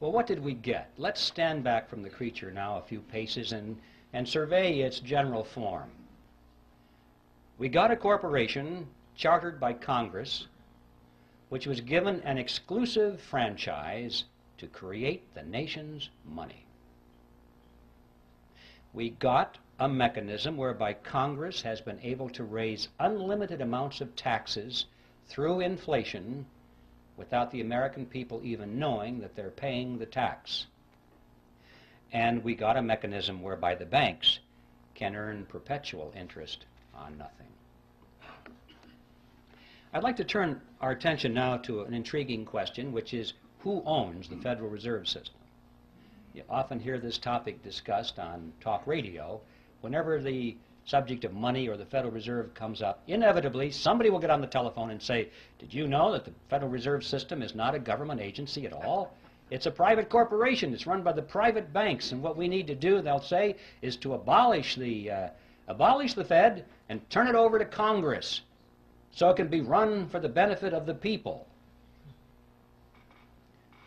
Well, what did we get? Let's stand back from the creature now a few paces and survey its general form. We got a corporation chartered by Congress, which was given an exclusive franchise to create the nation's money. We got a mechanism whereby Congress has been able to raise unlimited amounts of taxes through inflation without the American people even knowing that they're paying the tax. And we got a mechanism whereby the banks can earn perpetual interest on nothing. I'd like to turn our attention now to an intriguing question, which is who owns the Federal Reserve System? You often hear this topic discussed on talk radio. Whenever the subject of money or the Federal Reserve comes up, inevitably somebody will get on the telephone and say, did you know that the Federal Reserve System is not a government agency at all? It's a private corporation. It's run by the private banks, and what we need to do, they'll say, is to abolish the Fed and turn it over to Congress so it can be run for the benefit of the people.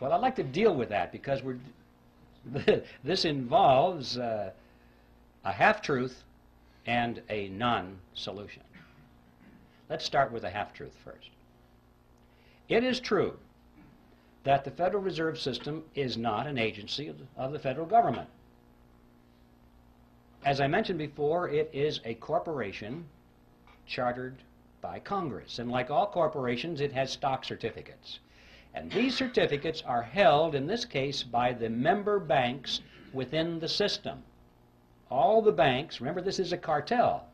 Well, I'd like to deal with that because this involves a half-truth and a non-solution. Let's start with a half-truth first. It is true that the Federal Reserve System is not an agency of the federal government. As I mentioned before, it is a corporation chartered by Congress, and like all corporations, it has stock certificates. And these certificates are held, in this case, by the member banks within the system. All the banks, remember this is a cartel,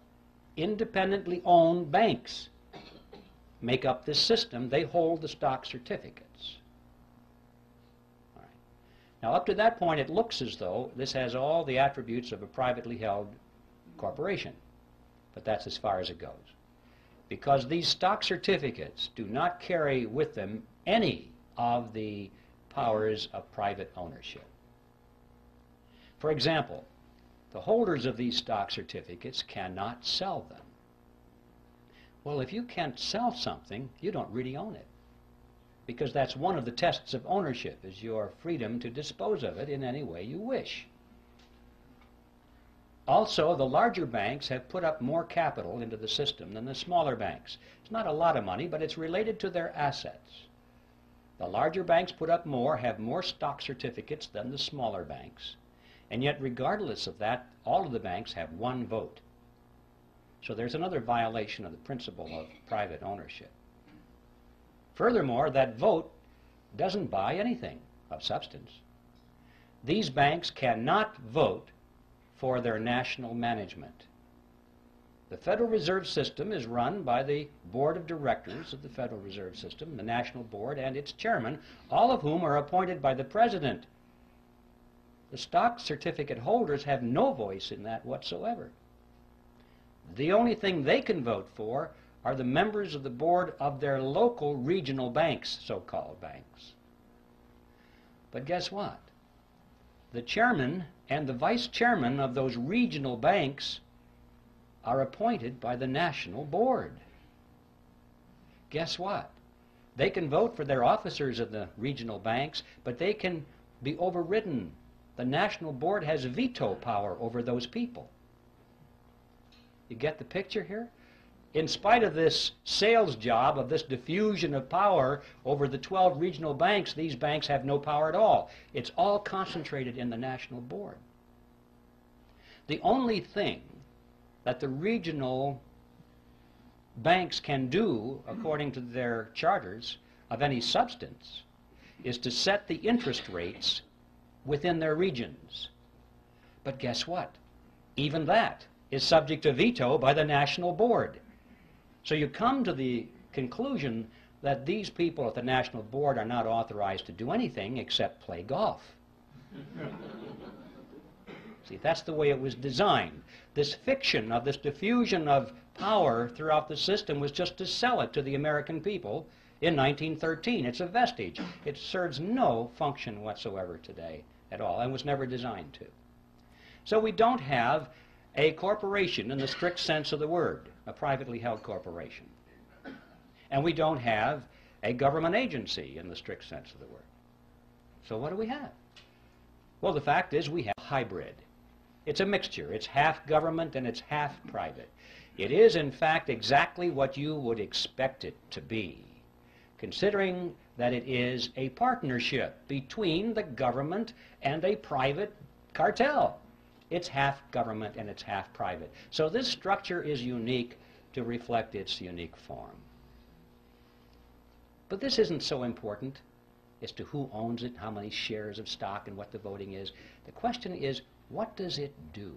independently owned banks make up this system. They hold the stock certificates. All right. Now up to that point it looks as though this has all the attributes of a privately held corporation, but that's as far as it goes. Because these stock certificates do not carry with them any of the powers of private ownership. For example, the holders of these stock certificates cannot sell them. Well, if you can't sell something, you don't really own it, because that's one of the tests of ownership, is your freedom to dispose of it in any way you wish. Also, the larger banks have put up more capital into the system than the smaller banks. It's not a lot of money, but it's related to their assets. The larger banks put up more, have more stock certificates than the smaller banks. And yet, regardless of that, all of the banks have one vote. So there's another violation of the principle of private ownership. Furthermore, that vote doesn't buy anything of substance. These banks cannot vote for their national management. The Federal Reserve System is run by the Board of Directors of the Federal Reserve System, the National Board, and its chairman, all of whom are appointed by the President. The stock certificate holders have no voice in that whatsoever. The only thing they can vote for are the members of the board of their local regional banks, so-called banks. But guess what? The chairman and the vice chairman of those regional banks are appointed by the national board. Guess what? They can vote for their officers of the regional banks, but they can be overridden. The national board has veto power over those people. You get the picture here? In spite of this sales job, of this diffusion of power over the 12 regional banks, these banks have no power at all. It's all concentrated in the national board. The only thing that the regional banks can do, according to their charters, of any substance, is to set the interest rates within their regions. But guess what? Even that is subject to veto by the national board. So you come to the conclusion that these people at the national board are not authorized to do anything except play golf. See, that's the way it was designed. This fiction of this diffusion of power throughout the system was just to sell it to the American people in 1913. It's a vestige. It serves no function whatsoever today at all, and was never designed to. So we don't have a corporation in the strict sense of the word, a privately held corporation. And we don't have a government agency in the strict sense of the word. So what do we have? Well, the fact is we have a hybrid. It's a mixture. It's half government and it's half private. It is, in fact, exactly what you would expect it to be, considering that it is a partnership between the government and a private cartel. It's half government and it's half private. So this structure is unique to reflect its unique form. But this isn't so important as to who owns it, how many shares of stock, and what the voting is. The question is, what does it do?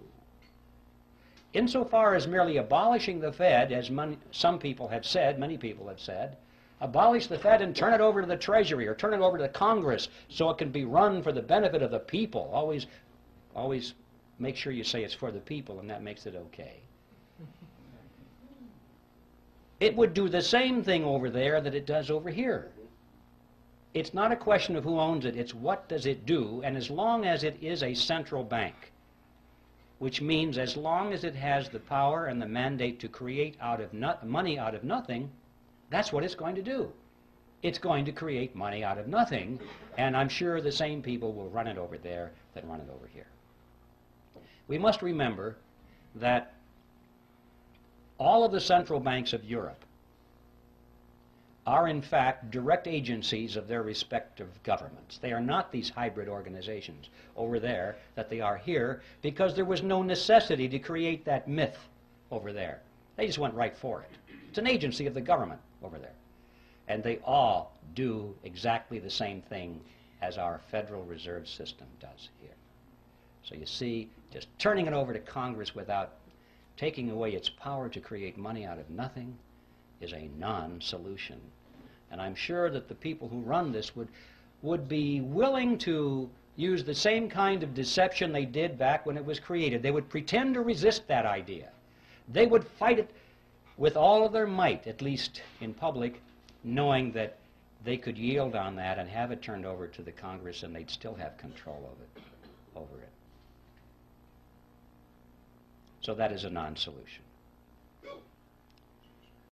Insofar as merely abolishing the Fed, as some people have said, many people have said, abolish the Fed and turn it over to the Treasury or turn it over to the Congress so it can be run for the benefit of the people. Always make sure you say it's for the people, and that makes it okay. It would do the same thing over there that it does over here. It's not a question of who owns it, it's what does it do, and as long as it is a central bank, which means as long as it has the power and the mandate to create money out of nothing, that's what it's going to do. It's going to create money out of nothing, and I'm sure the same people will run it over there that run it over here. We must remember that all of the central banks of Europe are in fact direct agencies of their respective governments. They are not these hybrid organizations over there that they are here, because there was no necessity to create that myth over there. They just went right for it. It's an agency of the government over there. And they all do exactly the same thing as our Federal Reserve System does here. So you see, just turning it over to Congress without taking away its power to create money out of nothing is a non-solution. And I'm sure that the people who run this would be willing to use the same kind of deception they did back when it was created. They would pretend to resist that idea. They would fight it with all of their might, at least in public, knowing that they could yield on that and have it turned over to the Congress and they'd still have control over it. So that is a non-solution.